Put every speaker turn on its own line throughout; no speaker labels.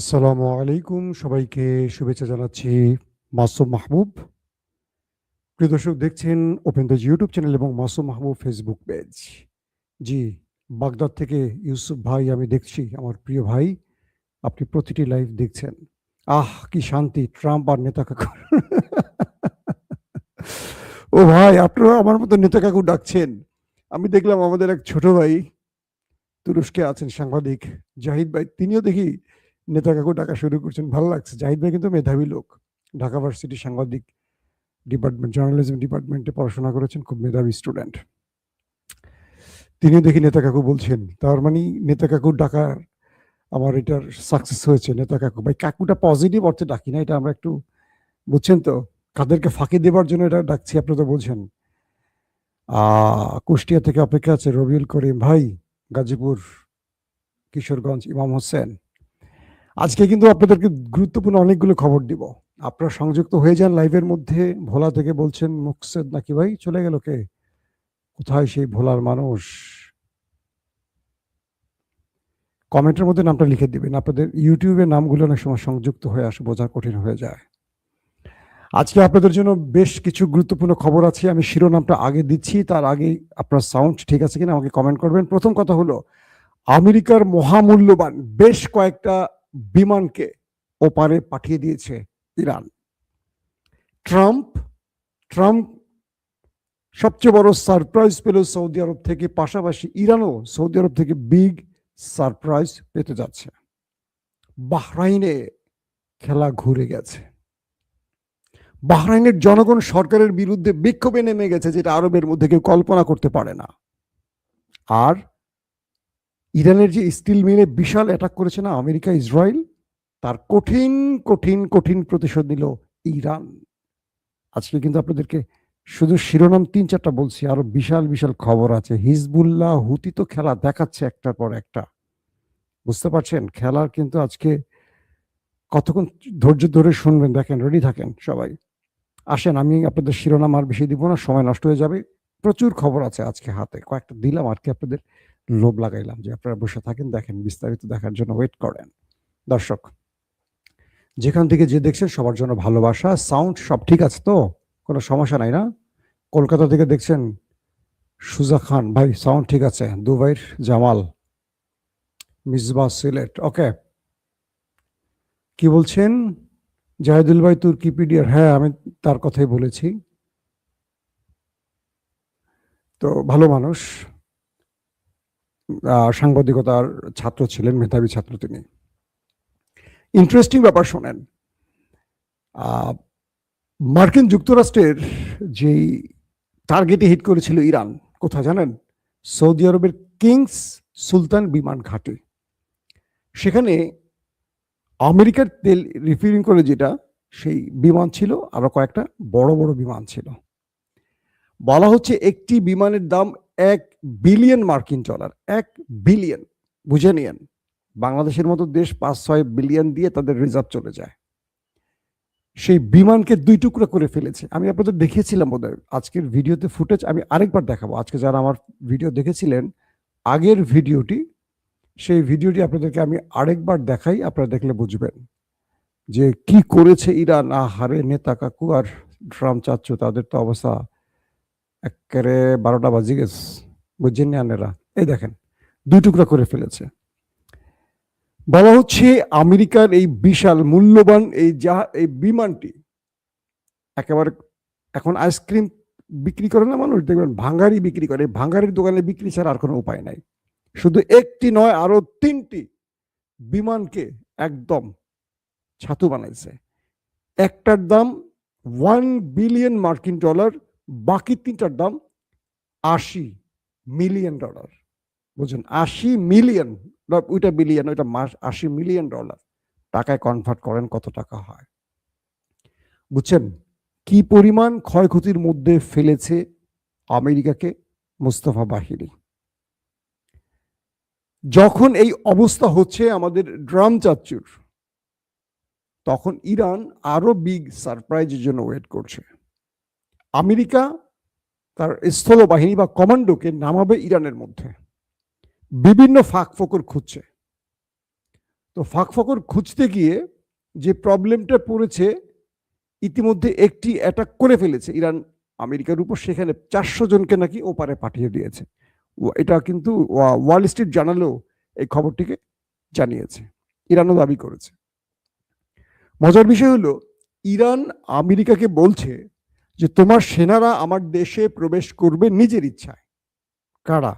আসসালামু আলাইকুম, সবাইকে শুভেচ্ছা জানাচ্ছি। মাসুম মাহবুব। প্রিয় দর্শক, দেখছেন ওপেন দ্য ইউটিউব চ্যানেল এবং মাসুম মাহবুব ফেসবুক পেজ। জি, বাগদাদ থেকে ইউসুফ ভাই আমি দেখছি, আমার প্রিয় ভাই, আপনি প্রতিটি লাইভ দেখছেন। আহ, কি শান্তি! ট্রাম্প আর নেতা কাকু। ও ভাই, আপনারা আমার মতো নেতা কাকু ডাকছেন। আমি দেখলাম আমাদের এক ছোট ভাই তুরস্কে আছেন, সাংবাদিক জাহিদ ভাই, তিনিও দেখি নেতা কাকু ডাকা শুরু করছেন। ভালো লাগছে। জাহিদ ভাই কিন্তু মেধাবী লোক, ঢাকা ভার্সিটি সাংবাদিক ডিপার্টমেন্ট, জার্নালিজম ডিপার্টমেন্টে পড়াশোনা করেছেন, খুব মেধাবী স্টুডেন্ট। তিনিও দেখি নেতা কাকু বলছেন। তার মানে নেতা কাকু ডাকার আমার এটার সাকসেস হয়েছে। নেতা কাকু ভাই, কাকুটা পজিটিভ অর্থে ডাকি না, এটা আমরা একটু বুঝছেন তো, কাদেরকে ফাঁকি দেবার জন্য এটা ডাকছি, আপনি তো বলছেন। কুষ্টিয়া থেকে অপেক্ষা আছে রবিউল করিম ভাই, গাজীপুর, কিশোরগঞ্জ, ইমাম হোসেন। আজকে কিন্তু আপনাদেরকে গুরুত্বপূর্ণ অনেকগুলো খবর দিব। আপনারা সংযুক্ত হয়ে যান লাইভের মধ্যে। ভোলা থেকে বলছেন মুকসেদ নাকি ভাই, চলে গেল কে? কোথায় সেই ভোলার মানুষ? কমেন্টের মধ্যে নামটা লিখে দিবেন। আপনাদের ইউটিউবের নামগুলো অনেক সময় সংযুক্ত হয়ে আসে, বোঝা কঠিন হয়ে যায়। আজকে আপনাদের জন্য বেশ কিছু গুরুত্বপূর্ণ খবর আছে। আমি শিরোনামটা আগে দিচ্ছি, তার আগে আপনার সাউন্ড ঠিক আছে কিনা আমাকে কমেন্ট করবেন। প্রথম কথা হলো, আমেরিকার মহামূল্যবান বেশ কয়েকটা বিমানকে ওপারে পাঠিয়ে দিয়েছে ইরান। ট্রাম্প ট্রাম্প সবচেয়ে বড় সারপ্রাইজ পেল সৌদি আরব থেকে, পাশাপাশি ইরানও সৌদি আরব থেকে বিগ সারপ্রাইজ পেতে যাচ্ছে। বাহরাইনে খেলা ঘুরে গেছে। বাহরাইনের জনগণ সরকারের বিরুদ্ধে বিক্ষোভে নেমে গেছে, যেটা আরবের মধ্যে কেউ কল্পনা করতে পারে না। আর ইরানের যে স্টিল মিলে বিশাল অ্যাটাক করেছে না আমেরিকা, ইসরায়েল, তার কঠিন কঠিন কঠিন প্রতিশোধ নিল ইরান। আজকে কিন্তু আপনাদেরকে শুধু শিরোনাম 3-4টা বলছি, আরো বিশাল বিশাল খবর আছে। হিজবুল্লাহ, হুতি তো খেলা দেখাচ্ছে একটার পর একটা, বুঝতে পারছেন? খেলার কিন্তু আজকে কতক্ষণ ধৈর্য ধরে শুনবেন, দেখেন, রেডি থাকেন সবাই। আসেন, আমি আপনাদের শিরোনাম আর বেশি দিব না, সময় নষ্ট হয়ে যাবে। প্রচুর খবর আছে আজকে হাতে, কয়েকটা দিলাম আর কি, আপনাদের লোভ লাগাইলাম যে আপনারা বসে থাকেন, দেখেন, বিস্তারিত দেখার জন্য ওয়েট করেন। দর্শক, যেখান থেকে যে দেখছেন সবার জন্য ভালোবাসা। সাউন্ড সব ঠিক আছে তো? কোনো সমস্যা নাই না? কলকাতা থেকে দেখছেন সুজা খান ভাই, সাউন্ড ঠিক আছে? দুবাইয়ের জামাল, মিসবাহ, সিলেট, ওকে। কি বলছেন জাহিদুল ভাই, তুর্কিপিডিয়ার? হ্যাঁ, আমি তার কথাই বলেছি। তো ভালো মানুষ, সাংবাদিকতার ছাত্র ছিলেন, মেধাবী ছাত্র তিনি। ইন্টারেস্টিং ব্যাপার শোনেন। মার্কিন যুক্তরাষ্ট্রের যেই টার্গেটে হিট করেছিল ইরান, কোথায় জানেন? সৌদি আরবের কিংস সুলতান বিমান ঘাঁটি। সেখানে আমেরিকার তেল রিফিলিং করে যেটা, সেই বিমান ছিল, আরো কয়েকটা বড় বড় বিমান ছিল। বলা হচ্ছে একটি বিমানের দাম $1 বিলিয়ন। 1 বিলিয়ন, বুঝে নিয়েন। বাংলাদেশের মতো দেশ 5-6 বিলিয়ন দিয়ে তাদের রিজার্ভ চলে যায়। সেই বিমানকে 2 টুকরা করে ফেলেছে। আমি আপনাদের দেখিয়েছিলাম বোধহয় আজকের ভিডিওতে ফুটেজ, আমি আরেকবার দেখাবো। আজকে যারা আমার ভিডিও দেখেছিলেন, আগের ভিডিওটি, সেই ভিডিওটি আপনাদেরকে আমি আরেকবার দেখাই, আপনারা দেখলে বুঝবেন যে কি করেছে ইরান। হারে নেতা কাকু আর ট্রাম্প চাচ্ছু, তাদের তো অবস্থা একেবারে 12টা বাজি গেছে, বুঝছেন না আনেরা? এই দেখেন, 2 টুকরা করে ফেলেছে। বলা হচ্ছে আমেরিকার এই বিশাল মূল্যবান এই বিমানটি একেবারে, এখন আইসক্রিম বিক্রি করে না মানুষ, দেখবেন ভাঙ্গারি বিক্রি করে, ভাঙ্গারির দোকানে বিক্রি ছাড়া আর কোনো উপায় নাই। শুধু একটি নয়, আরো 3টি বিমানকে একদম ছাতু বানাইছে। একটার দাম $1 বিলিয়ন, বাকি 3টার দাম $80 মিলিয়ন। বুঝুন, 80 মিলিয়ন, ওইটা বিলিয়ন, ওইটা $80 মিলিয়ন। টাকায় কনভার্ট করেন কত টাকা হয়, বুঝছেন? কি পরিমাণ ক্ষয়ক্ষতির মধ্যে ফেলেছে আমেরিকাকে মুস্তফা বাহিনী। যখন এই অবস্থা হচ্ছে আমাদের ড্রাম চাচ্চুর, তখন ইরান আরো বিগ সারপ্রাইজের জন্য ওয়েট করছে। আমেরিকা তার স্থল বাহিনী বা কমান্ডোকে নামাবে ইরানের মধ্যে, বিভিন্ন ফাঁক ফোকর খুঁজছে। তো ফাঁক ফকর খুঁজতে গিয়ে যে প্রবলেমটা পড়েছে, ইতিমধ্যে একটি অ্যাটাক করে ফেলেছে ইরান আমেরিকার উপর, সেখানে 400 জনকে নাকি ওপারে পাঠিয়ে দিয়েছে। এটা কিন্তু ওয়াল স্ট্রিট জার্নালও এই খবরটিকে জানিয়েছে, ইরানও দাবি করেছে। মজার বিষয় হলো, ইরান আমেরিকাকে বলছে যে তোমার সেনারা আমার দেশে প্রবেশ করবে নিজের ইচ্ছায়। কারা?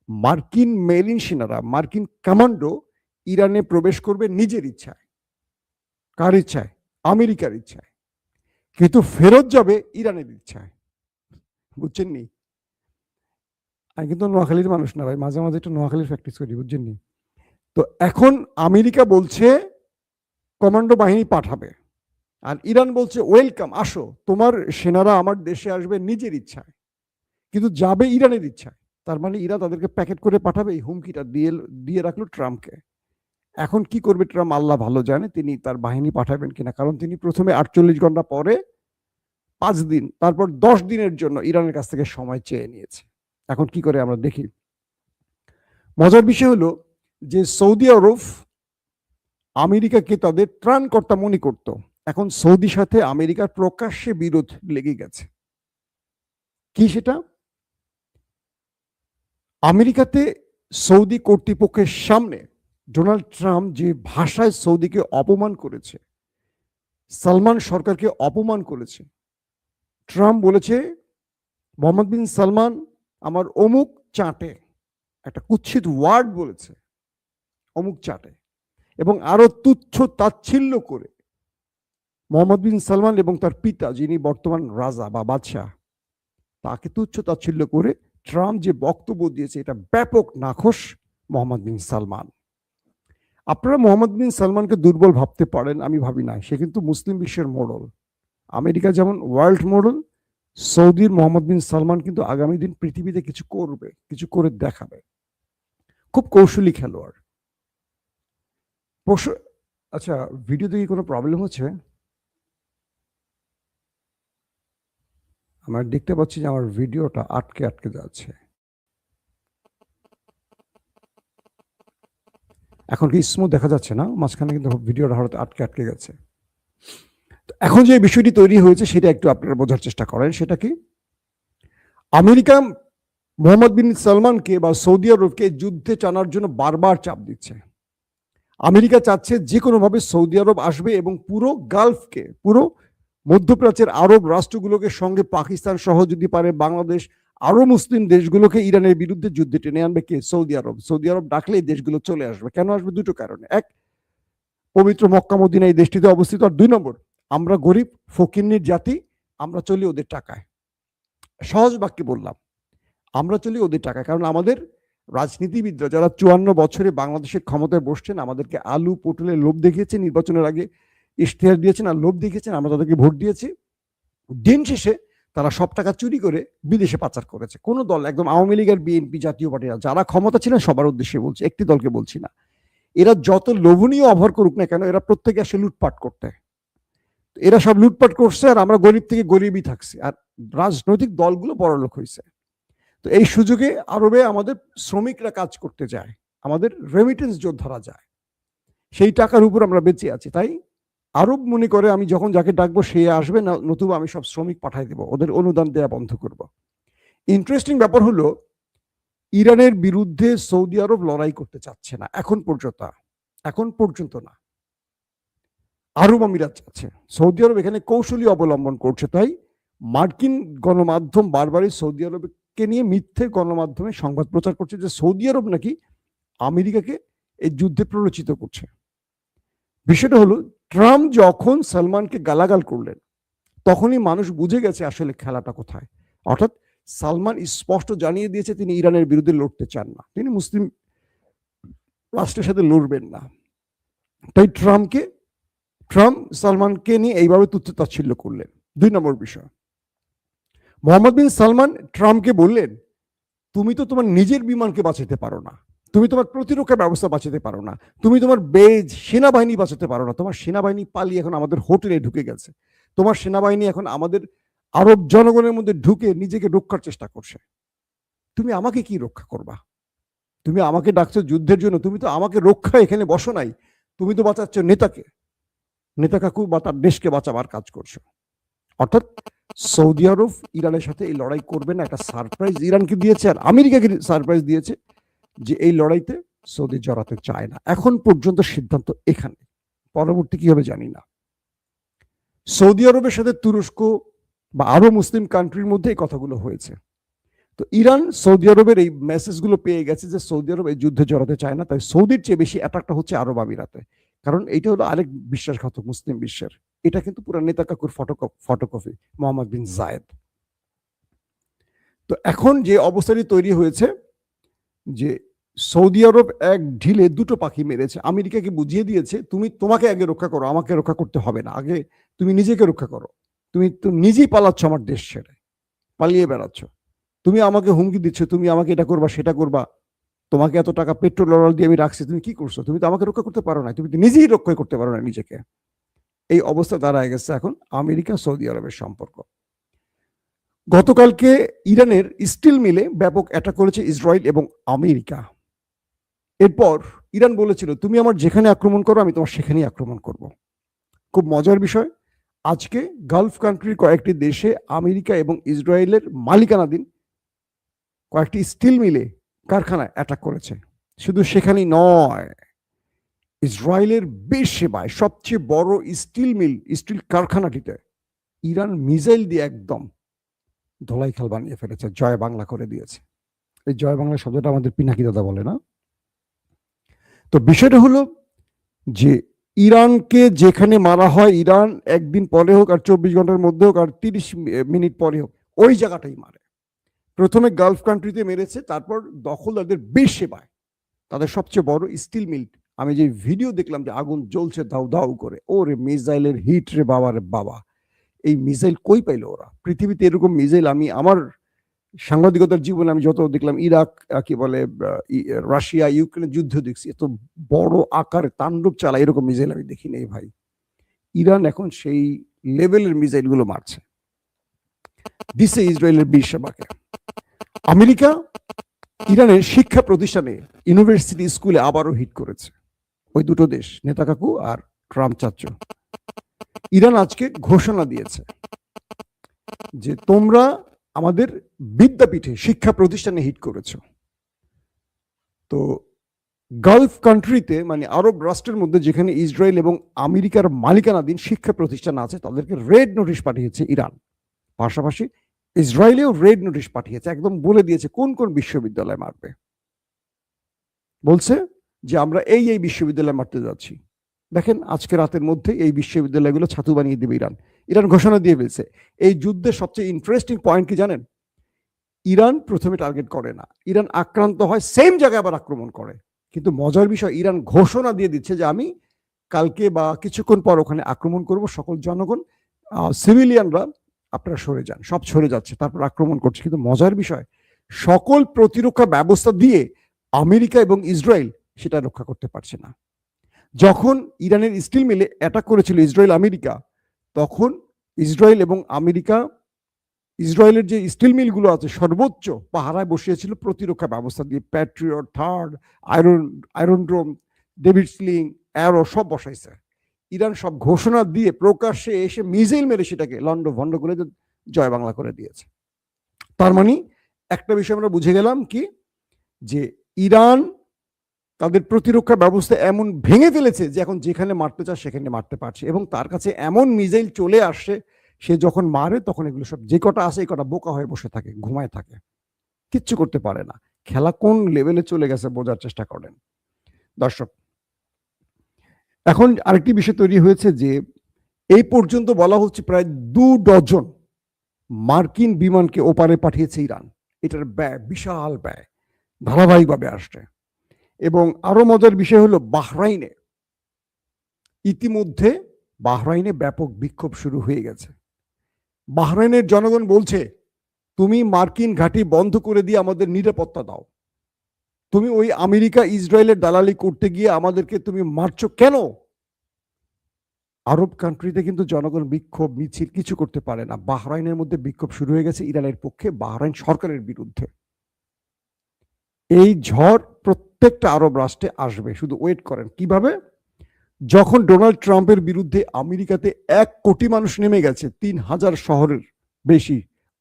মার্কিন মেরিন সেনারা, মার্কিন কমান্ডো ইরানে প্রবেশ করবে নিজের ইচ্ছায়। কার ইচ্ছায়? আমেরিকার ইচ্ছায়। কিন্তু ফেরত যাবে ইরানের ইচ্ছায়। বুঝছেন নি? আমি কিন্তু নোয়াখালীর মানুষ না ভাই, মাঝে মাঝে একটু নোয়াখালীর প্র্যাকটিস করি, বুঝছেন নি? তো এখন আমেরিকা বলছে কমান্ডো বাহিনী পাঠাবে, আর ইরান বলছে ওয়েলকাম, আসো, তোমার সেনারা আমার দেশে আসবে নিজের ইচ্ছায়, কিন্তু যাবে ইরানের ইচ্ছায়। তার মানে ইরান তাদেরকে প্যাকেট করে পাঠাবে, এই হুমকিটা দিয়ে রাখলো ট্রাম্পকে। এখন কি করবে ট্রাম্প আল্লাহ ভালো জানে, তিনি তার বাহিনী পাঠাবেন কিনা। কারণ তিনি প্রথমে 48 ঘন্টা, পরে 5 দিন, তারপর 10 দিনের জন্য ইরানের কাছ থেকে সময় চেয়ে নিয়েছে। এখন কি করে আমরা দেখি। মজার বিষয় হলো যে সৌদি আরব আমেরিকাকে তাদের ত্রাণকর্তা মনে করত, এখন সৌদির সাথে আমেরিকার প্রকাশ্যে বিরোধ লেগে গেছে। কি সেটা? আমেরিকাতে সৌদি কর্তৃপক্ষের সামনে ডোনাল্ড ট্রাম্প যে ভাষায় সৌদিকে অপমান করেছে, সালমান সরকারকে অপমান করেছে। ট্রাম্প বলেছে মোহাম্মদ বিন সালমান আমার অমুক চাটে, একটা কুৎসিত ওয়ার্ড বলেছে, অমুক চাটে, এবং আরো তুচ্ছ তাচ্ছিল্য করে মোহাম্মদ বিন সালমান এবং তার পিতা, যিনি বর্তমান রাজা বা বাদশাহ, তাকে তুচ্ছ তাচ্ছিল্য করে ট্রাম্প যে বক্তব্য দিয়েছে, এটা ব্যাপক নাখোশ মোহাম্মদ বিন সালমান। আপনারা মোহাম্মদ বিন সালমানকে দুর্বল ভাবতে পারেন, আমি ভাবি না। সে কিন্তু মুসলিম বিশ্বের মোড়ল। আমেরিকা যেমন ওয়ার্ল্ড মোড়ল, সৌদির মোহাম্মদ বিন সালমান কিন্তু আগামী দিন পৃথিবীতে কিছু করবে, কিছু করে দেখাবে। খুব কৌশলী খেলোয়াড়। আচ্ছা, ভিডিওতে কি কোনো প্রবলেম হচ্ছে? আমার দেখতে পাচ্ছি যে আমার ভিডিওটা আটকে আটকে যাচ্ছে। এখন কি স্মুথ দেখা যাচ্ছে না? মাঝখানে কিন্তু ভিডিওটা হঠাৎ আটকে আটকে গেছে। এখন যে বিষয়টি তৈরি হয়েছে সেটা একটু আপনারা বোঝার চেষ্টা করেন। সেটা কি? আমেরিকা মোহাম্মদ বিন সালমানকে বা সৌদি আরবকে যুদ্ধে টানার জন্য বারবার চাপ দিচ্ছে। আমেরিকা চাচ্ছে যে কোনোভাবে সৌদি আরব আসবে এবং পুরো গালফকে, পুরো মধ্যপ্রাচ্যের আরব রাষ্ট্রগুলোকে, সঙ্গে পাকিস্তান সহ যদি পারে বাংলাদেশ, আরো মুসলিম দেশগুলোকে ইরানের বিরুদ্ধে যুদ্ধে টেনে আনবে কে? সৌদি আরব। সৌদি আরব ডাকলে এই দেশগুলো চলে আসবে। কেন আসবে? দুটো কারণে। এক, পবিত্র মক্কা মদিনা এই দেশটিতে অবস্থিত। আর 2 নম্বর, আমরা গরিব ফকিন্নির জাতি, আমরা চলি ওদের টাকায়। সহজ বাক্যে বললাম, আমরা চলি ওদের টাকায়। কারণ আমাদের রাজনীতিবিদরা যারা 54 বছরে বাংলাদেশের ক্ষমতায় বসছেন, আমাদেরকে আলু পটলের লোভ দেখিয়েছে, নির্বাচনের আগে ইশতেহার দিয়েছেন আর লোভ দেখিয়েছেন, আমরা তাদেরকে ভোট দিয়েছি। দিন শেষে তারা সব টাকা চুরি করে বিদেশে পাচার করেছে। কোন দল, একদম আওয়ামী লীগ আর বিএনপি জাতীয় পার্টিরা যারা ক্ষমতা ছিলেন, সবার উদ্দেশ্যে বলছি, একটি দলকে বলছি না। এরা যত লোভনীয় অফার করুক না কেন, এরা প্রত্যেকে আসে লুটপাট করতে। এরা সব লুটপাট করছে, আর আমরা গরিব থেকে গরিবই থাকছি, আর রাজনৈতিক দলগুলো বড়লোক হয়েছে। তো এই সুযোগে আরবে আমাদের শ্রমিকরা কাজ করতে যায়, আমাদের রেমিটেন্স যোদ্ধারা যায়, সেই টাকার উপর আমরা বেঁচে আছি। তাই আরব মনে করে আমি যখন যাকে ডাকবো সে আসবে, না নতুবা আমি সব শ্রমিক পাঠাই দেবো, ওদের অনুদান দেয়া বন্ধ করব। ইন্টারেস্টিং ব্যাপার হলো, ইরানের বিরুদ্ধে সৌদি আরব লড়াই করতে চাচ্ছে না এখন পর্যন্ত না। আরব আমিরাত চাচ্ছে, সৌদি আরব এখানে কৌশলী অবলম্বন করছে। তাই মার্কিন গণমাধ্যম বারবারই সৌদি আরবকে নিয়ে মিথ্যে গণমাধ্যমে সংবাদ প্রচার করছে যে সৌদি আরব নাকি আমেরিকাকে এই যুদ্ধে প্ররোচিত করছে। বিষয়টা হলো, ট্রাম্প যখন সালমানকে গালাগাল করলেন, তখনই মানুষ বুঝে গেছে আসলে খেলাটা কোথায়। অর্থাৎ সালমান স্পষ্ট জানিয়ে দিয়েছে তিনি ইরানের বিরুদ্ধে লড়তে চান না, তিনি মুসলিম রাষ্ট্রের সাথে লড়বেন না। তাই ট্রাম্প সালমানকে নিয়ে এইভাবে তুচ্ছ তাচ্ছিল্য করলেন। 2 নম্বর বিষয়, মোহাম্মদ বিন সালমান ট্রাম্পকে বললেন, তুমি তো তোমার নিজের বিমানকে বাঁচাতে পারো না, তুমি তোমার প্রতিরক্ষা ব্যবস্থা বাঁচাতে পারো না, তুমি তোমার বেজ সেনাবাহিনী বাঁচাতে পারো না, তোমার সেনাবাহিনী পালিয়ে এখন আমাদের হোটেলে ঢুকে গেছে, তোমার সেনাবাহিনী এখন আমাদের আরব জনগণের মধ্যে ঢুকে নিজেকে রক্ষার চেষ্টা করছে। তুমি আমাকে কি রক্ষা করবা? তুমি আমাকে ডাকছো যুদ্ধের জন্য, তুমি তো আমাকে রক্ষা এখানে বসো নাই, তুমি তো বাঁচাচ্ছ নেতাকে, নেতা কাকু বা তার দেশকে বাঁচাবার কাজ করছো। অর্থাৎ সৌদি আরব ইরানের সাথে এই লড়াই করবে না, একটা সারপ্রাইজ ইরানকে দিয়েছে আর আমেরিকাকে সারপ্রাইজ দিয়েছে যে এই লড়াইতে সৌদি জড়াতে চায় না। এখন পর্যন্ত সিদ্ধান্ত এখানে, পরবর্তী কি হবে জানি না। সৌদি আরবের সাথে তুরস্ক বা আরো মুসলিম কান্ট্রির মধ্যে এই কথাগুলো হয়েছে। তো ইরান সৌদি আরবের এই মেসেজগুলো পেয়ে গেছে যে সৌদি আরব এই যুদ্ধে জড়াতে চায় না, তাই সৌদির চেয়ে বেশি অ্যাটাকটা হচ্ছে আরব আমিরাতে। কারণ এটা হলো আরেক বিশ্বাসঘাতক মুসলিম বিশ্বের, এটা কিন্তু পুরো নেতা কাকুর ফটোকপি মোহাম্মদ বিন জায়েদ। তো এখন যে অবস্থাটি তৈরি হয়েছে যে সৌদি আরব এক ঢিলে দুটো পাখি মেরেছে, আমেরিকাকে বুঝিয়ে দিয়েছে তুমি তোমাকে আগে রক্ষা করো, আমাকে রক্ষা করতে হবে না, আগে তুমি নিজেকে রক্ষা করো। তুমি তো নিজেই পালাচ্ছ আমার দেশ ছেড়ে, পালিয়ে বেড়াচ্ছ। তুমি আমাকে হুমকি দিচ্ছ, তুমি আমাকে এটা করবা সেটা করবা, তোমাকে এত টাকা পেট্রোল অয়েল দিয়ে আমি রাখছি, তুমি কি করছো? তুমি তো আমাকে রক্ষা করতে পারো না, তুমি তো নিজেই রক্ষা করতে পারো না নিজেকে। এই অবস্থা দাঁড়ায় গেছে এখন আমেরিকা সৌদি আরবের সম্পর্ক। গতকালকে ইরানের স্টিল মিলে ব্যাপক অ্যাটাক করেছে ইসরায়েল এবং আমেরিকা। এরপর ইরান বলেছিল তুমি আমার যেখানে আক্রমণ করো আমি তোমার সেখানেই আক্রমণ করব। খুব মজার বিষয়, আজকে গালফ কান্ট্রির কয়েকটি দেশে আমেরিকা এবং ইসরায়েলের মালিকানাধীন কয়েকটি স্টিল মিলে কারখানায় অ্যাটাক করেছে। শুধু সেখানেই নয়, ইসরায়েলের বেশিরভাগ সবচেয়ে বড় স্টিল মিল, স্টিল কারখানাটিতে ইরান মিসাইল দিয়ে একদম ধোলাইখাল বানিয়ে ফেলেছে, জয় বাংলা করে দিয়েছে। এই জয় বাংলা শব্দটা আমাদের পিনাকি দাদা বলে না? তো বিষয়টা হলো যে ইরানকে যেখানে মারা হয়, ইরান একদিন পরে হোক আর 24 ঘন্টার মধ্যে হোক আর 30 মিনিট পরে হোক, ওই জায়গাটাই মারে। প্রথমে গালফ কান্ট্রিতে মেরেছে, তারপর দখলদারদের বেশিরভাগ তাদের সবচেয়ে বড় স্টিল মিল। আমি যে ভিডিও দেখলাম যে আগুন জ্বলছে দাউ দাউ করে, ওরে মিসাইলের হিট রে বাবা রে বাবা। এই মিসাইল কই পাইলো ওরা? পৃথিবীতে এরকম মিসাইল আমি আমার সাংবাদিকতার জীবনে আমি যত দেখলাম, ইরাক কি বলে রাশিয়া ইউক্রেনের যুদ্ধ দেখছি, এত বড় আকারে তাণ্ডব চালায় এরকম মিসাইল আমি দেখি নাই ভাই। ইরান এখন সেই লেভেলের মিসাইল গুলো মারছে, দিছে ইসরায়েলের 20 সেবাকে। আমেরিকা ইরানের শিক্ষা প্রতিষ্ঠানে, ইউনিভার্সিটি, স্কুলে আবারও হিট করেছে। ওই দুটো দেশ, নেতা কাকু আর ট্রাম্প চাচ্চু। ইরান আজকে ঘোষণা দিয়েছে যে তোমরা আমাদের বিদ্যাপীঠে, শিক্ষা প্রতিষ্ঠানে হিট করেছো। তো গালফ কান্ট্রিতে মানে আরব রাষ্ট্রের মধ্যে যেখানে ইসরায়েল এবং আমেরিকার মালিকানাধীন শিক্ষা প্রতিষ্ঠান আছে তাদেরকে রেড নোটিশ পাঠিয়েছে ইরান। পাশাপাশি ইসরায়েলেও রেড নোটিশ পাঠিয়েছে, একদম বলে দিয়েছে কোন কোন বিশ্ববিদ্যালয় মারবে। বলছে যে আমরা এই এই বিশ্ববিদ্যালয় মারতে যাচ্ছি। দেখেন আজকে রাতের মধ্যে এই বিশ্ববিদ্যালয়গুলো ছাতু বানিয়ে দেবে ইরান। ইরান ঘোষণা দিয়ে ফেলছে। এই যুদ্ধের সবচেয়ে ইন্টারেস্টিং পয়েন্ট কি জানেন? ইরান প্রথমে টার্গেট করে না, ইরান আক্রান্ত হয় সেম জায়গায় আবার আক্রমণ করে। কিন্তু মজার বিষয়, ইরান ঘোষণা দিয়ে দিচ্ছে যে আমি কালকে বা কিছুক্ষণ পর ওখানে আক্রমণ করব, সকল জনগণ সিভিলিয়ানরা আপনারা সরে যান। সব সরে যাচ্ছে, তারপর আক্রমণ করছে। কিন্তু মজার বিষয়, সকল প্রতিরক্ষা ব্যবস্থা দিয়ে আমেরিকা এবং ইসরায়েল সেটা রক্ষা করতে পারছে না। যখন ইরানের স্টিল মিলে অ্যাটাক করেছিল ইসরায়েল আমেরিকা, তখন ইসরায়েল এবং আমেরিকা ইসরায়েলের যে স্টিল মিলগুলো আছে সর্বোচ্চ পাহারায় বসিয়েছিল প্রতিরক্ষা ব্যবস্থা দিয়ে, Patriot, THAAD, Iron Dome, David Sling, Arrow সব বসাইছে। ইরান সব ঘোষণা দিয়ে প্রকাশ্যে এসে মিসাইল মেরে সেটাকে লন্ড ভন্ড করে জয় বাংলা করে দিয়েছে। তার মানে একটা বিষয় আমরা বুঝে গেলাম কি, যে ইরান তাদের প্রতিরক্ষা ব্যবস্থা এমন ভেঙে ফেলেছে যে এখন যেখানে মারতে চায় সেখানে মারতে পারছে, এবং তার কাছে এমন মিসাইল চলে আসছে সে যখন মারে তখন এগুলো সব যে কটা আসে এই কটা বোকা হয়ে বসে থাকে, ঘুমায় থাকে, কিচ্ছু করতে পারে না। খেলা কোন লেভেলে চলে গেছে বোঝার চেষ্টা করেন দর্শক। এখন আরেকটি বিষয় তৈরি হয়েছে যে এই পর্যন্ত বলা হচ্ছে প্রায় 2 ডজন মার্কিন বিমানকে ওপারে পাঠিয়েছে ইরান। এটার ব্যয়, বিশাল ব্যয়, ধারাবাহিকভাবে আসছে। এবং আরো মজার বিষয় হলো বাহরাইনে, ইতিমধ্যে বাহরাইনে ব্যাপক বিক্ষোভ শুরু হয়ে গেছে। বাহরাইনের জনগণ বলছে তুমি মার্কিন ঘাঁটি বন্ধ করে দিয়ে আমাদের নিরাপত্তা দাও, তুমি ওই আমেরিকা ইসরায়েলের দালালি করতে গিয়ে আমাদেরকে তুমি মারছো কেন? আরব কান্ট্রিতে কিন্তু জনগণ বিক্ষোভ মিছিল কিছু করতে পারে না। বাহরাইনের মধ্যে বিক্ষোভ শুরু হয়ে গেছে ইরানের পক্ষে, বাহরাইন সরকারের বিরুদ্ধে। এই ঝড় প্রত্যেকটা আরব রাষ্ট্রে আসবে, শুধু ওয়েট করেন। কিভাবে? যখন ডোনাল্ড ট্রাম্পের বিরুদ্ধে আমেরিকাতে 1 কোটি মানুষ নেমে গেছে 3,000 শহরের বেশি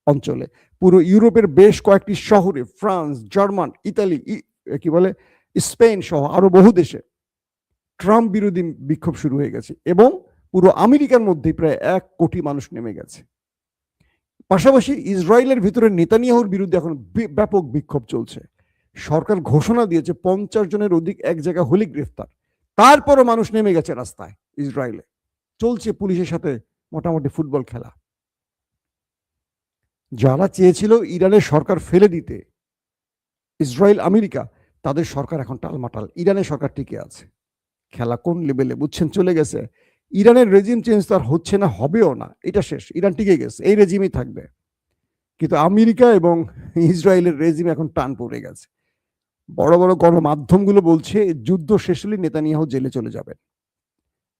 অঞ্চলে, পুরো ইউরোপের বেশ কয়েকটি শহরে, ফ্রান্স, জার্মান, ইতালি, কি বলে, স্পেন সহ আরো বহু দেশে ট্রাম্প বিরোধী বিক্ষোভ শুরু হয়ে গেছে এবং পুরো আমেরিকার মধ্যে প্রায় 1 কোটি মানুষ নেমে গেছে। পাশাপাশি ইসরায়েলের ভিতরে নেতানিয়াহুর বিরুদ্ধে এখন ব্যাপক বিক্ষোভ চলছে। সরকার ঘোষণা দিয়েছে 50 জনের অধিক এক জায়গা হলে গ্রেফতার। তারপরও মানুষ নেমে গেছে রাস্তায়। ইসরায়েলে চলছে পুলিশের সাথে মোটামুটি ফুটবল খেলা। যারা চেয়েছিল ইরানের সরকার ফেলে দিতে, ইসরায়েল আমেরিকা, তাদের সরকার এখন টালমাটাল। ইরানের সরকার টিকে আছে। খেলা কোন লেভেলে বুঝছেন চলে গেছে। ইরানের রেজিম চেঞ্জ তার হচ্ছে না, হবেও না, এটা শেষ। ইরান টিকে গেছে, এই রেজিমই থাকবে। কিন্তু আমেরিকা এবং ইসরায়েলের রেজিম এখন টান পড়ে গেছে। বড় বড় গণমাধ্যমগুলো বলছে যুদ্ধ শেষ হলে নেতানিয়াহু জেলে চলে যাবেন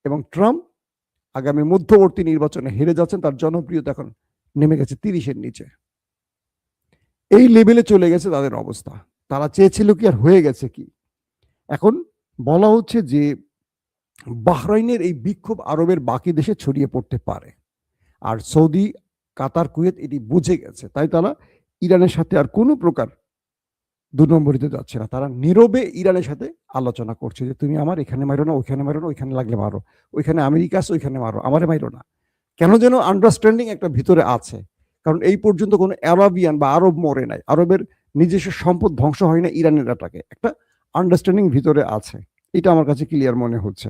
এবং ট্রাম্প আগামী মধ্যবর্তী নির্বাচনে হেরে যাচ্ছেন। তার জনপ্রিয়তা এখন নেমে গেছে 30-এর নিচে। এই লেভেলে চলে গেছে তাদের অবস্থা। তারা চেয়েছিল কি আর হয়ে গেছে কি। এখন বলা হচ্ছে যে বাহরাইনের এই বিক্ষোভ আরবের বাকি দেশে ছড়িয়ে পড়তে পারে, আর সৌদি, কাতার, কুয়েত এটি বুঝে গেছে। তাই তারা ইরানের সাথে আর কোনো প্রকার 2 নম্বরিতে যাচ্ছে না। তারা নীরবে ইরানের সাথে আলোচনা করছে যে তুমি আমার এখানে মারো না, ওইখানে মারো না, ওইখানে লাগলে মারো, ওইখানে আমেরিকা আছে ওইখানে মারো, আমারে মারো না। কেন যেন আন্ডারস্ট্যান্ডিং একটা ভিতরে আছে। কারণ এই পর্যন্ত কোনো আরবিয়ান বা আরব মরে নাই, আরবের নিজস্ব সম্পদ ধ্বংস হয় না ইরানের আটাকে। একটা আন্ডারস্ট্যান্ডিং ভিতরে আছে, এটা আমার কাছে ক্লিয়ার মনে হচ্ছে।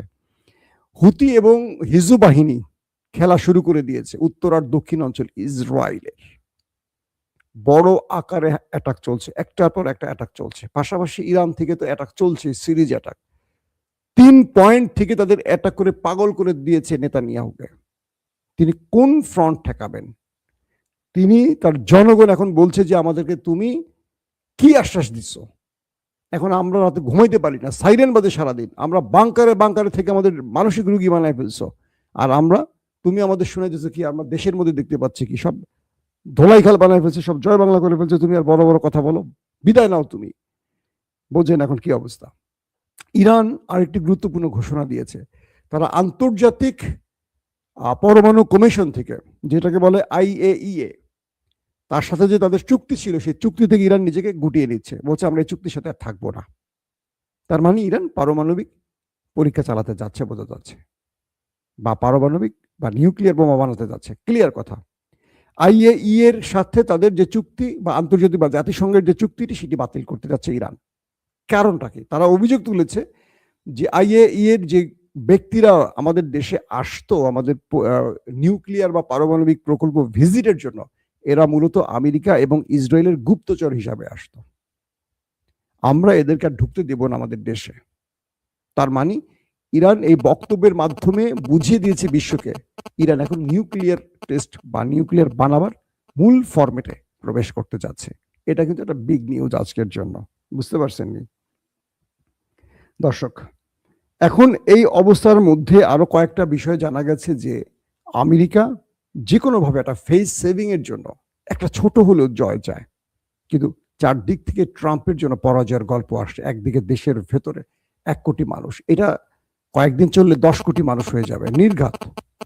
হুতি এবং হিজু বাহিনী খেলা শুরু করে দিয়েছে উত্তর আর দক্ষিণ অঞ্চল ইসরায়েলের। বড় আকারে অ্যাটাক চলছে, একটার পর একটা অ্যাটাক চলছে। পাশাপাশি ইরান থেকে তো অ্যাটাক চলছে, সিরিজ অ্যাটাক। 3 পয়েন্ট থেকে তাদের অ্যাটাক করে পাগল করে দিয়েছে নেতানিয়াহুকে। তিনি কোন ফ্রন্ট ঠেকাবেন? তিনি, তার জনগণ এখন বলছে যে আমাদেরকে তুমি কি আশ্বাস দিচ্ছ? এখন আমরা রাতে ঘুমাইতে পারি না, সাইরেন বাজে সারাদিন, আমরা বাংকারে বাংকারে থেকে আমাদের মানসিক রুগী বানায় ফেলছো। আর আমরা, তুমি আমাদের শুনে দিচ্ছ কি? আমরা দেশের মধ্যে দেখতে পাচ্ছি কি সব ধোলাইখাল বানায় ফেলছে, সব জয় বাংলা করে ফেলছে। তুমি আর বড় বড় কথা বলো, বিদায় নাও তুমি। বোঝেন এখন কি অবস্থা। ইরান আরেকটি গুরুত্বপূর্ণ ঘোষণা দিয়েছে। তারা আন্তর্জাতিক পরমাণু কমিশন থেকে, যেটাকে বলে IAEA, তার সাথে যে তাদের চুক্তি ছিল, সেই চুক্তি থেকে ইরান নিজেকে গুটিয়ে নিচ্ছে। বলছে আমরা এই চুক্তির সাথে আর থাকবো না। তার মানে ইরান পারমাণবিক পরীক্ষা চালাতে যাচ্ছে, বোঝা যাচ্ছে, বা পারমাণবিক বা নিউক্লিয়ার বোমা বানাতে যাচ্ছে। ক্লিয়ার কথা। IAEA এর সাথে তাদের যে চুক্তি বা আন্তর্জাতিক বা জাতিসংঘের যে চুক্তিটি, সেটি বাতিল করতে যাচ্ছে ইরান। কারণটা কি? তারা অভিযোগ তুলেছে যে IAEA এর যে ব্যক্তিরা আমাদের দেশে আসতো আমাদের নিউক্লিয়ার বা পারমাণবিক প্রকল্প ভিজিটের জন্য, এরা মূলত আমেরিকা এবং ইসরায়েলের গুপ্তচর হিসাবে আসতো। আমরা এদেরকে আর ঢুকতে দেব না আমাদের দেশে। তার মানে ইরান এই বক্তব্যের মাধ্যমে বুঝিয়ে দিয়েছে বিশ্বকে, ইরান এখন নিউক্লিয়ার টেস্ট বা নিউক্লিয়ার বানাবার মূল ফরম্যাটে প্রবেশ করতে যাচ্ছে। এটা কিন্তু একটা বিগ নিউজ আজকের জন্য, বুঝতে পারছেন নি দর্শক? এখন এই অবস্থার মধ্যে আরো কয়েকটা বিষয় জানা গেছে যে আমেরিকা যে কোনোভাবে একটা ফেস সেভিং এর জন্য একটা ছোট হলেও জয় চায়, কিন্তু চারদিক থেকে ট্রাম্পের জন্য পরাজয়ের গল্প আসছে। একদিকে দেশের ভেতরে 1 কোটি মানুষ, এটা কয়েকদিন চললে 10 কোটি মানুষ হয়ে যাবে, নির্ঘাত।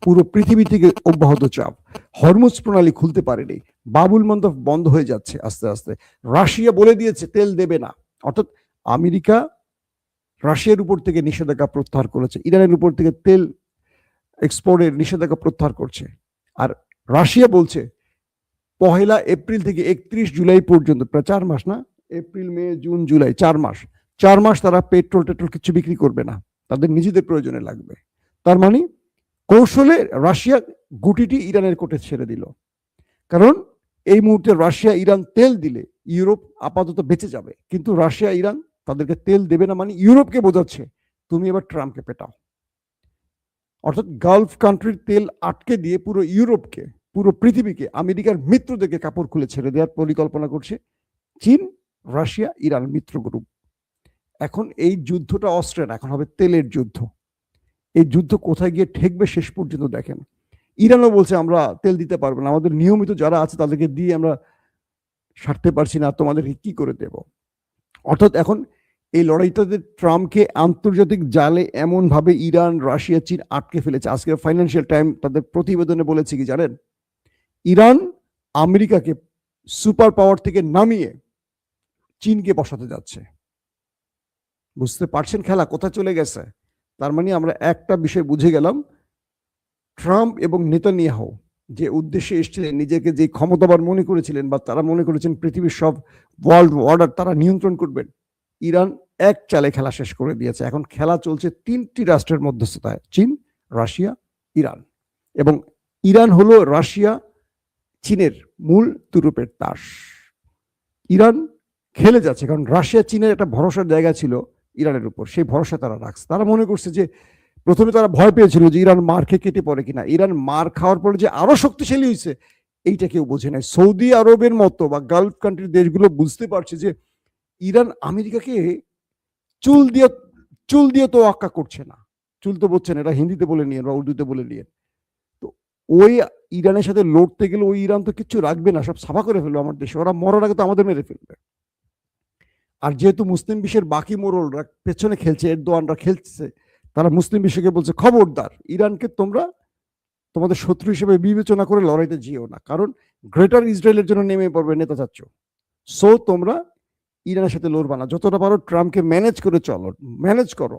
পুরো পৃথিবী থেকে অব্যাহত চাপ, হরমুজ প্রণালী খুলতে পারেনি, বাবুল মন্দব বন্ধ হয়ে যাচ্ছে আস্তে আস্তে। রাশিয়া বলে দিয়েছে তেল দেবে না, অর্থাৎ আমেরিকা রাশিয়ার উপর থেকে নিষেধাজ্ঞা প্রত্যাহার করেছে, ইরানের উপর থেকে তেল এক্সপোর্টের নিষেধাজ্ঞা প্রত্যাহার করছে। আর রাশিয়া বলছে 1 এপ্রিল থেকে 31 জুলাই পর্যন্ত, প্রায় 4 মাস না, এপ্রিল, মে, জুন, জুলাই, 4 মাস তারা পেট্রোল কিছু বিক্রি করবে না, তাদের নিজেদের প্রয়োজনে লাগবে। তার মানে কৌশলে রাশিয়া গুটিটি ইরানের কোর্টে ছেড়ে দিল। কারণ এই মুহূর্তে রাশিয়া ইরান তেল দিলে ইউরোপ আপাতত বেঁচে যাবে, কিন্তু রাশিয়া ইরান তাদেরকে তেল দেবে না, মানে ইউরোপকে বোঝাচ্ছে তুমি এবার ট্রাম্পকে পেটাও। অর্থাৎ গালফ কান্ট্রির তেল আটকে দিয়ে পুরো ইউরোপকে, পুরো পৃথিবীকে, আমেরিকার মিত্রদেরকে কাপড় খুলে ছেড়ে দেওয়ার পরিকল্পনা করছে চীন, রাশিয়া, ইরান মিত্র গ্রুপ। এখন এই যুদ্ধটা অস্ত্রের, এখন হবে তেলের যুদ্ধ। এই যুদ্ধ কোথায় গিয়ে ঠেকবে শেষ পর্যন্ত দেখেন। ইরানও বলছে আমরা তেল দিতে পারবো না, আমাদের নিয়মিত যারা আছে তাদেরকে দিয়ে আমরা সারতে পারছি না, তোমাদেরকে কি করে দেব। অর্থাৎ এখন এই লড়াইটাতে ট্রাম্পকে আন্তর্জাতিক জালে এমনভাবে ইরান, রাশিয়া, চীন আটকে ফেলেছে। আজকে ফাইন্যান্সিয়াল টাইম তাদের প্রতিবেদনে বলেছে কি জানেন, ইরান আমেরিকাকে সুপার পাওয়ার থেকে নামিয়ে চীনকে বসাতে যাচ্ছে। বুঝতে পারছেন খেলা কোথায় চলে গেছে? তার মানে আমরা একটা বিষয় বুঝে গেলাম, ট্রাম্প এবং নেতানিয়াহু যে উদ্দেশ্যে এসেছিলেন, নিজেকে যে ক্ষমতাবান মনে করেছিলেন বা তারা মনে করেছেন পৃথিবীর সব ওয়ার্ল্ড অর্ডার তারা নিয়ন্ত্রণ করবেন, ইরান এক চালে খেলা শেষ করে দিয়েছে। এখন খেলা চলছে তিনটি রাষ্ট্রের মধ্যস্থতায়, চীন, রাশিয়া, ইরান। এবং ইরান হলো রাশিয়া, চীনের মূল তুরুপের তাস। ইরান খেলে যাচ্ছে, কারণ রাশিয়া চীনের একটা ভরসার জায়গা ছিল ইরানের উপর, সেই ভরসা তারা রাখছে। তারা মনে করছে যে, প্রথমে তারা ভয় পেয়েছিল যে ইরান মার খেয়ে কেটে পড়ে কিনা। ইরান মার খাওয়ার পরে যে আরো শক্তিশালী হয়েছে এইটা কেউ বোঝে নাই। সৌদি আরবের মতো বা গালফ কান্ট্রির দেশগুলো বুঝতে পারছে যে ইরান আমেরিকাকে চুল দিয়ে তো আক্কা করছে না। চুল তো বলছেন, এটা হিন্দিতে বলে নিয়ে বা উর্দুতে বলে নিয়ে। তো ওই ইরানের সাথে লড়তে গেলে ওই ইরান তো কিচ্ছু রাখবে না, সব সাফা করে ফেলবে আমার দেশে। ওরা মরার আগে তো আমাদের মেরে ফেলবে। আর যেহেতু মুসলিম বিশ্বের বাকি মোড়লরা পেছনে খেলছে, এরদোয়ানরা খেলছে, তারা মুসলিম বিশ্বকে বলছে খবরদার, ইরানকে তোমরা তোমাদের শত্রু হিসেবে বিবেচনা করে লড়াইতে যেও না, কারণ গ্রেটার ইসরায়েলের জন্য নেমে পড়বে নেতা চাচ্ছ। সো তোমরা ইরানের সাথে লড়বা না, যতটা পারো ট্রাম্পকে ম্যানেজ করে চলো, ম্যানেজ করো,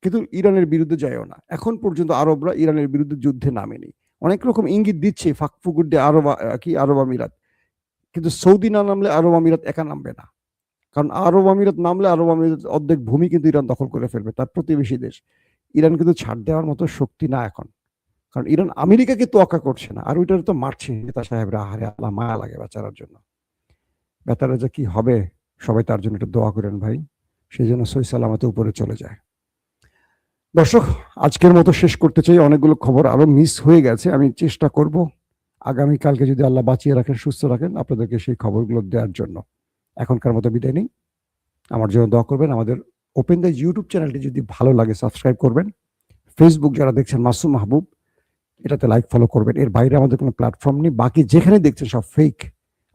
কিন্তু ইরানের বিরুদ্ধে যায়ও না। এখন পর্যন্ত আরবরা ইরানের বিরুদ্ধে যুদ্ধে নামেনি। অনেক রকম ইঙ্গিত দিচ্ছে ফাকফুকুর দিয়ে আরব আমিরাত, কিন্তু সৌদি না নামলে আরব আমিরাত একা নামবে না। কারণ আরব আমিরাত নামলে আরব আমিরাত অর্ধেক ভূমি কিন্তু ইরান দখল করে ফেলবে, তার প্রতিবেশী দেশ। ইরান কিন্তু ছাড় দেওয়ার মতো শক্তি না এখন, কারণ ইরান আমেরিকাকে তোয়াক্কা করছে না, আর ওইটার তো মারছে নেতা সাহেবরা। আহারে আল্লাহ, মায়া লাগে বেচারার জন্য। বেচারা যে কি হবে, সবাই তার জন্য একটু দোয়া করেন ভাই, সেই জন্য সহি সালামতে উপরে চলে যায়। দর্শক, আজকের মতো শেষ করতে চাই। অনেকগুলো খবর আরো মিস হয়ে গেছে, আমি চেষ্টা করব আগামীকালকে যদি আল্লাহ বাঁচিয়ে রাখেন, সুস্থ রাখেন, আপনাদেরকে সেই খবরগুলো দেওয়ার জন্য। এখনকার মতো বিদায় নেই, আমার জন্য দোয়া করবেন। আমাদের ওপেন দ্য ইউটিউব চ্যানেলটি যদি ভালো লাগে সাবস্ক্রাইব করবেন। ফেসবুক যারা দেখছেন মাসুম মাহবুব, এটাতে লাইক ফলো করবেন। এর বাইরে আমাদের কোনো প্ল্যাটফর্ম নেই, বাকি যেখানে দেখছেন সব ফেক।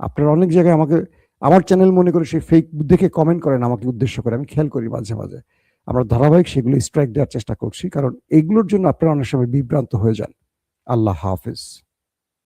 আপনারা অনেক জায়গায় আমাকে আমার চ্যানেল মনে করে সেই ফেক দেখে কমেন্ট করেন আমাকে উদ্দেশ্য করে, আমি খেয়াল করি মাঝে মাঝে। আমরা ধারাবাহিক সেগুলো স্ট্রাইক দেওয়ার চেষ্টা করছি, কারণ এগুলোর জন্য আপনারা অনেক সময় বিভ্রান্ত হয়ে যান। আল্লাহ হাফেজ।